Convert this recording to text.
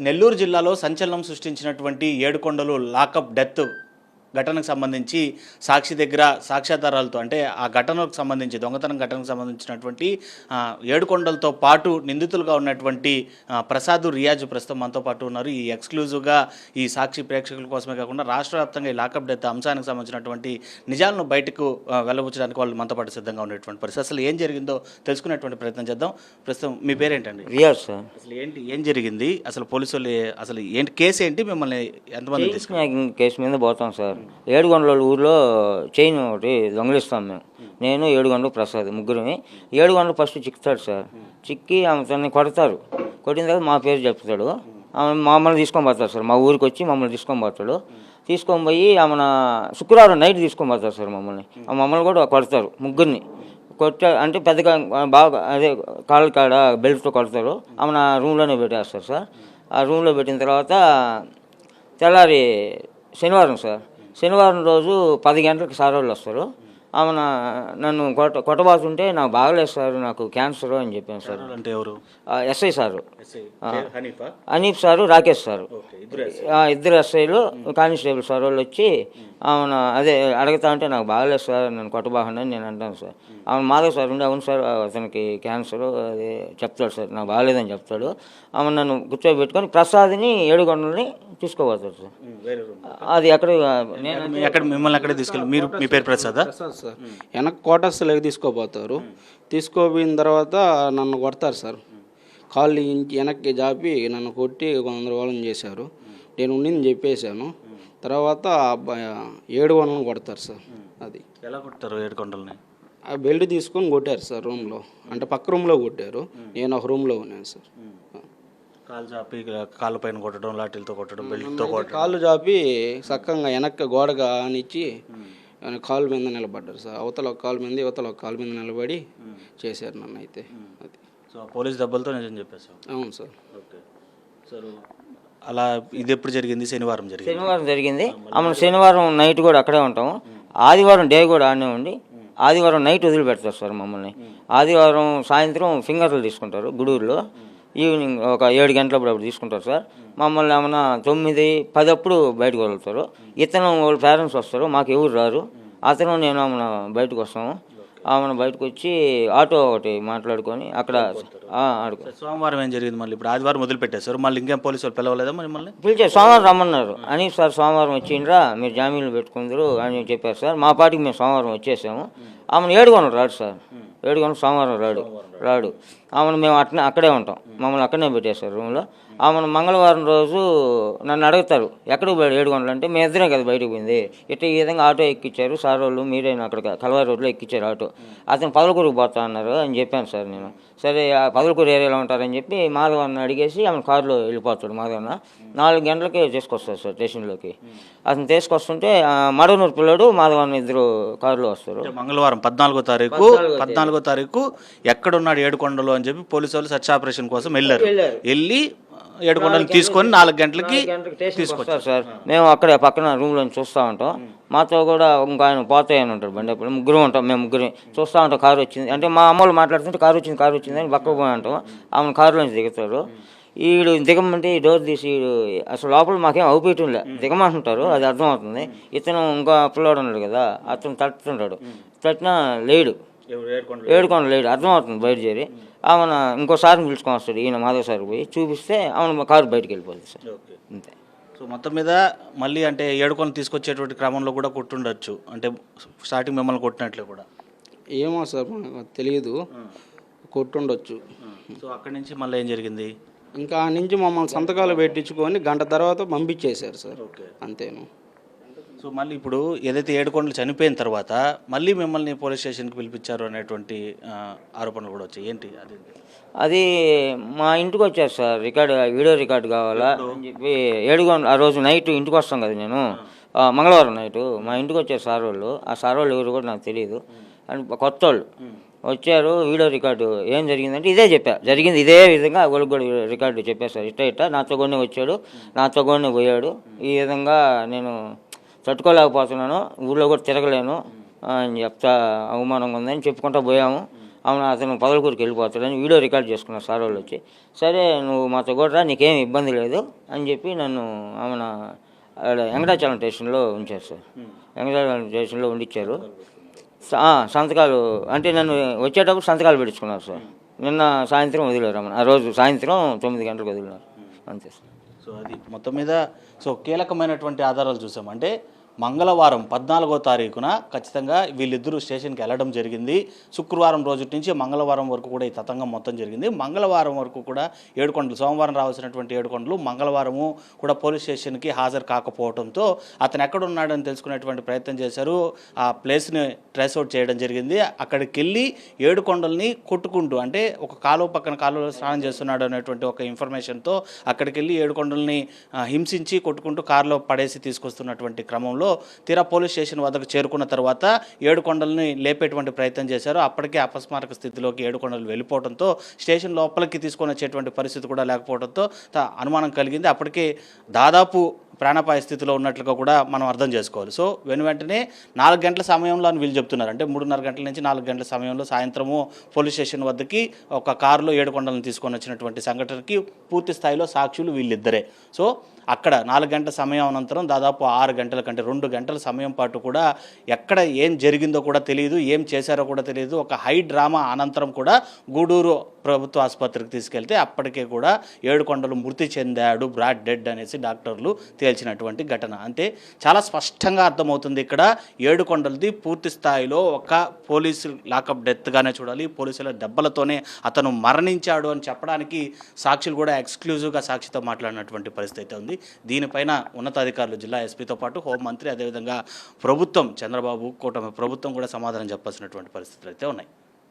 నెల్లూరు జిల్లాలో సంచలనం సృష్టించినటువంటి ఏడుకొండలు లాకప్ డెత్ ఘటనకు సంబంధించి సాక్షి దగ్గర సాక్ష్యాధారాలతో అంటే ఆ ఘటనకు సంబంధించి దొంగతనం ఘటనకు సంబంధించినటువంటి ఏడుకొండలతో పాటు నిందితులుగా ఉన్నటువంటి ప్రసాద్ రియాజ్ ప్రస్తుతం మనతో పాటు ఉన్నారు. ఈ ఎక్స్క్లూజివ్గా ఈ సాక్షి ప్రేక్షకుల కోసమే కాకుండా రాష్ట్ర వ్యాప్తంగా ఈ లాకప్ డెత్ అంశానికి సంబంధించినటువంటి నిజాలను బయటకు వెళ్ళబుచ్చడానికి వాళ్ళు మనతో పాటు సిద్ధంగా ఉన్నటువంటి పరిస్థితి. అసలు ఏం జరిగిందో తెలుసుకునేటువంటి ప్రయత్నం చేద్దాం. ప్రస్తుతం మీ పేరేంటండి? రియాజ్ సార్. అసలు ఏం జరిగింది? అసలు పోలీసులు అసలు ఏంటి కేసు ఏంటి? మిమ్మల్ని ఎంతమంది తీసుకున్నారు? కేసు మీద పోతాం సార్. ఏడుగొండల ఊర్లో చైన్ ఒకటి దొంగలిస్తాం మేము. నేను ఏడుగొండ ప్రసాద్ ముగ్గురిని. ఏడుగొండ ఫస్ట్ చిక్కుతాడు సార్. చిక్కి ఆమె తనని కొడతారు. కొట్టిన తర్వాత మా పేరు చెప్తాడు. ఆమె మమ్మల్ని తీసుకొని పోతారు సార్. మా ఊరికి వచ్చి మమ్మల్ని తీసుకొని పోతాడు. తీసుకొని పోయి ఆమె శుక్రవారం నైట్ తీసుకొని పోతారు సార్ మమ్మల్ని కూడా కొడతారు ముగ్గురిని. అంటే పెద్దగా బాగా అదే కాళ్ళ కాడ బెల్ట్తో కొడతారు. ఆమె రూమ్లోనే పెట్టేస్తారు సార్. ఆ రూమ్లో పెట్టిన తర్వాత తెల్లారి శనివారం సార్. శనివారం రోజు 10 గంటలకు సార్ వాళ్ళు వస్తారు. ఆమె నన్ను కొట్టబాతుంటే నాకు బాగలేదు సార్, నాకు క్యాన్సర్ అని చెప్పాను సార్. అంటే ఎవరు? SI sir, Hanif sir, Rakesh sir, ఇద్దరు ఎస్ఐలు కానిస్టేబుల్ సార్ వాళ్ళు వచ్చి ఆమెను అదే అడుగుతా అంటే నాకు బాగలేదు సార్, నన్ను కొట్టబాకండి అని నేను అంటాను సార్. ఆమె మాధవ్ సార్ ఉండి అవును సార్ అతనికి క్యాన్సర్ అది చెప్తాడు సార్, నాకు బాగలేదని చెప్తాడు. ఆమె నన్ను కూర్చోబెట్టుకొని ప్రసాద్ని ఏడుగొండలని తీసుకోబోతాడు సార్. అది ఎక్కడ మిమ్మల్ని ఎక్కడ తీసుకెళ్ళి మీరు మీ పేరు ప్రసాద్ సార్ వెనక్కి కోటర్స్లోకి తీసుకోపోతారు. తీసుకోపోయిన తర్వాత నన్ను కొడతారు సార్. కాళ్ళు వెనక్కి జాపి నన్ను కొట్టి గందరగోళం చేశారు. నేను ఉండింది చెప్పేశాను. తర్వాత 700 కొడతారు సార్. అది ఎలా కొడతారు? 700 ఆ బెల్ట్ తీసుకొని కొట్టారు సార్ రూమ్లో, అంటే పక్క రూమ్లో కొట్టారు. నేను ఒక రూమ్లో ఉన్నాను సార్. కాళ్ళు చాపి కాళ్ళ పైన కొట్టడం, లాఠీలతో కొట్టడం, బెల్ట్తో కొట్టడం. కాళ్ళు చాపి చక్కగా వెనక్కి గోడగా ఆనిచ్చి కాలు మీద నిలబడ్డారు సార్. అవతల ఒక కాలు మీద యువతల ఒక కాలు మీద నిలబడి చేశారు నన్ను. అయితే అది సో పోలీస్ దెబ్బలతో నిజం చెప్పేసాం. అవును సార్. Okay sir. అలా ఇది ఎప్పుడు జరిగింది? శనివారం జరిగింది. ఆమె శనివారం నైట్ కూడా అక్కడే ఉంటాము. ఆదివారం డే కూడా ఆడనే ఉండి ఆదివారం నైట్ వదిలిపెడతారు సార్ మమ్మల్ని. ఆదివారం సాయంత్రం ఫింగర్లు తీసుకుంటారు గూడూరులో. ఈవినింగ్ ఒక 7 గంటలప్పుడు అప్పుడు తీసుకుంటారు సార్. మమ్మల్ని ఏమన్నా 9, 10 అప్పుడు బయటకు వదులుతారు. ఇతను వాళ్ళ పేరెంట్స్ వస్తారు, మాకు ఎవరు రారు. అతను నేను ఆమెను బయటకు వస్తాము. ఆమెను బయటకు వచ్చి ఆటో ఒకటి మాట్లాడుకొని అక్కడ సోమవారం ఏం జరిగింది? మళ్ళీ ఇప్పుడు ఆదివారం వదిలిపెట్టేశారు. మళ్ళీ ఇంకేం పోలీసు వాళ్ళు పిలవలేదా మిమ్మల్ని? పిలిచారు. సోమవారం రమ్మన్నారు అని సార్. సోమవారం వచ్చిండ్రా మీరు జామీన్లు పెట్టుకుందరు అని చెప్పారు సార్. మా పాటికి మేము సోమవారం వచ్చేసాము. ఆమెను 7 రాడు సార్. 7 సోమవారం రాడు. ఆమెను మేము అక్కడే ఉంటాం. మమ్మల్ని అక్కడనే పెట్టేశారు రూమ్లో. ఆమెను మంగళవారం రోజు నన్ను అడుగుతారు ఎక్కడికి పోయాడు 7 అంటే మేము ఇద్దరే కదా బయటకు పోయింది. ఇట్లా ఈ విధంగా ఆటో ఎక్కించారు సార్ వాళ్ళు, మీరైనా అక్కడ కలవారి రోడ్లో ఎక్కించారు ఆటో. అతను పదలకూరుకు పోతా అన్నారు అని చెప్పాను సార్ నేను. సరే పదలకూరు ఏరియాలో ఉంటారని చెప్పి మాధవన్న అడిగేసి ఆమె కారులో వెళ్ళిపోతాడు. మాధవన్న 4 గంటలకే తీసుకొస్తారు సార్ స్టేషన్లోకి. అతను తీసుకొస్తుంటే మడనూరు పిల్లడు మాధవన్న ఇద్దరు కారులో వస్తారు. మంగళవారం 14వ తారీఖు ఎక్కడున్నాడు ఏడుకొండలు అని చెప్పి పోలీసు వాళ్ళు సర్చ్ ఆపరేషన్ కోసం వెళ్ళి ఏడుకొండలు తీసుకొని 4 గంటలకి తీసుకొచ్చారు సార్. మేము అక్కడే పక్కన రూమ్లో చూస్తూ ఉంటాం. మాతో కూడా ఇంకా ఆయన పోతాయని ఉంటారు బండి. అప్పుడు ముగ్గురు ఉంటాం. మేము ముగ్గురు చూస్తూ ఉంటాం. కారు వచ్చింది అంటే మా అమ్మలు మాట్లాడుతుంటే కారు వచ్చింది అని పక్కకు పోయి ఉంటాం. ఆమె కారులోంచి దిగుతారు. వీడు దిగమంటే ఈ డోర్ తీసి అసలు లోపల మాకేం అవుపేయటం లే, దిగమంటుంటారు. అది అర్థమవుతుంది. ఇతను ఇంకా పిల్లోడు ఉన్నాడు కదా, అతను తట్టుతుంటాడు. తట్టినా లేడు, ఏడుకొండ లేడు. అర్థమవుతుంది బయట చేరి. ఆమెను ఇంకోసారిని పిలుచుకొని వస్తాడు ఈయన మాధవ్ సార్. పోయి చూపిస్తే ఆమెను కారు బయటకు వెళ్ళిపోతుంది సార్. అంతే. సో మొత్తం మీద మళ్ళీ అంటే ఏడుకొండ తీసుకొచ్చేటువంటి క్రమంలో కూడా కొట్టుండొచ్చు, అంటే స్టార్టింగ్ మిమ్మల్ని కొట్టినట్లే కూడా. ఏమో సార్ మనకు తెలియదు, కొట్టుండొచ్చు. సో అక్కడి నుంచి మళ్ళీ ఏం జరిగింది? ఇంకా ఆ నుంచి మమ్మల్ని సంతకాలు పెట్టించుకొని గంట తర్వాత పంపించేశారు సార్. అంతేను. సో మళ్ళీ ఇప్పుడు ఏదైతే ఏడుకొండలు చనిపోయిన తర్వాత మళ్ళీ మిమ్మల్ని పోలీస్ స్టేషన్కి పిలిపించారు అనేటువంటి ఆరోపణలు కూడా వచ్చాయి. ఏంటి అది? మా ఇంటికి వచ్చారు సార్. వీడియో రికార్డు కావాలా అని చెప్పి ఏడుకొండ ఆ రోజు నైట్ ఇంటికి వస్తాం కదా నేను, మంగళవారం నైటు మా ఇంటికి వచ్చారు సార్ వాళ్ళు. ఆ సార్ వాళ్ళు ఎవరు కూడా నాకు తెలియదు. అండ్ కొత్త వాళ్ళు వచ్చారు. వీడియో రికార్డు ఏం జరిగిందంటే ఇదే చెప్పా, జరిగింది ఇదే విధంగా వాళ్ళకి కూడా రికార్డు చెప్పేశారు. ఇట్లా నాతో కొన్ని వచ్చాడు, నాతో కొన్ని పోయాడు. ఈ విధంగా నేను తట్టుకోలేకపోతున్నాను, ఊళ్ళో కూడా తిరగలేను అని చెప్తా, అవమానంగా ఉందని చెప్పుకుంటూ పోయాము. అవును అతను పొదలకూరుకి వెళ్ళిపోతాడని వీడియో రికార్డ్ చేసుకున్నారు సార్ వాళ్ళు వచ్చి. సరే నువ్వు మాతో కూడా రా, నీకేం ఇబ్బంది లేదు అని చెప్పి నన్ను ఆమె వెంకటాచలం స్టేషన్లో ఉంచారు సార్. వెంకటాచలం స్టేషన్లో ఉండిచ్చారు. సంతకాలు అంటే నన్ను వచ్చేటప్పుడు సంతకాలు పెట్టించుకున్నారు సార్. నిన్న సాయంత్రం వదిలేరు ఆ రోజు సాయంత్రం 9 గంటలకు వదిలినారు అంతే సార్. సో అది మొత్తం మీద కీలకమైనటువంటి ఆధారాలు చూసాం. అంటే మంగళవారం 14వ తారీఖున ఖచ్చితంగా వీళ్ళిద్దరూ స్టేషన్కి వెళ్ళడం జరిగింది. శుక్రవారం రోజు నుంచి మంగళవారం వరకు కూడా ఈ తతంగం మొత్తం జరిగింది. మంగళవారం వరకు కూడా ఏడుకొండలు, సోమవారం రావాల్సినటువంటి ఏడుకొండలు మంగళవారము కూడా పోలీస్ స్టేషన్కి హాజరు కాకపోవడంతో అతను ఎక్కడ ఉన్నాడని తెలుసుకునేటువంటి ప్రయత్నం చేశారు. ఆ ప్లేస్ని ట్రేస్ అవుట్ చేయడం జరిగింది. అక్కడికి వెళ్ళి ఏడుకొండల్ని కొట్టుకుంటూ, అంటే ఒక కాలువ పక్కన కాలువలో స్నానం చేస్తున్నాడు అనేటువంటి ఒక ఇన్ఫర్మేషన్తో అక్కడికి వెళ్ళి ఏడుకొండల్ని హింసించి కొట్టుకుంటూ కారులో పడేసి తీసుకొస్తున్నటువంటి క్రమంలో తీరా పోలీస్ స్టేషన్ వద్దకు చేరుకున్న తర్వాత ఏడుకొండల్ని లేపేటువంటి ప్రయత్నం చేశారు. అప్పటికే అపస్మారక స్థితిలోకి ఏడుకొండలు వెళ్ళిపోవడంతో స్టేషన్ లోపలికి తీసుకొని వచ్చేటువంటి పరిస్థితి కూడా లేకపోవడంతో అనుమానం కలిగింది. అప్పటికే దాదాపు ప్రాణాపాయ స్థితిలో ఉన్నట్లుగా కూడా మనం అర్థం చేసుకోవాలి. సో వెంటనే 4 గంటల సమయంలో అని వీళ్ళు చెప్తున్నారు. అంటే 3:30 గంటల నుంచి 4 గంటల సమయంలో సాయంత్రము పోలీస్ స్టేషన్ వద్దకి ఒక కారులో ఏడుకొండలను తీసుకొని వచ్చినటువంటి సంఘటనకి పూర్తి స్థాయిలో సాక్షులు వీళ్ళిద్దరే. సో అక్కడ 4 గంటల సమయం అనంతరం దాదాపు 6 గంటల కంటే 2 గంటల సమయం పాటు కూడా ఎక్కడ ఏం జరిగిందో కూడా తెలియదు, ఏం చేశారో కూడా తెలియదు. ఒక హై డ్రామా అనంతరం కూడా గూడూరు ప్రభుత్వ ఆసుపత్రికి తీసుకెళ్తే అప్పటికే కూడా ఏడుకొండలు మృతి చెందాడు, బ్రాడ్ డెడ్ అనేసి డాక్టర్లు తేల్చినటువంటి ఘటన. అంటే చాలా స్పష్టంగా అర్థమవుతుంది ఇక్కడ ఏడుకొండలది పూర్తి స్థాయిలో ఒక పోలీసు లాకప్ డెత్గానే చూడాలి. పోలీసుల దెబ్బలతోనే అతను మరణించాడు అని చెప్పడానికి సాక్షులు కూడా ఎక్స్క్లూజివ్గా సాక్షితో మాట్లాడినటువంటి పరిస్థితి ఉంది. దీనిపైన ఉన్నతాధికారులు, జిల్లా ఎస్పీతో పాటు హోంమంత్రి, అదేవిధంగా ప్రభుత్వం, చంద్రబాబు కూటమి ప్రభుత్వం కూడా సమాధానం చెప్పాల్సినటువంటి పరిస్థితులు అయితే ఉన్నాయి.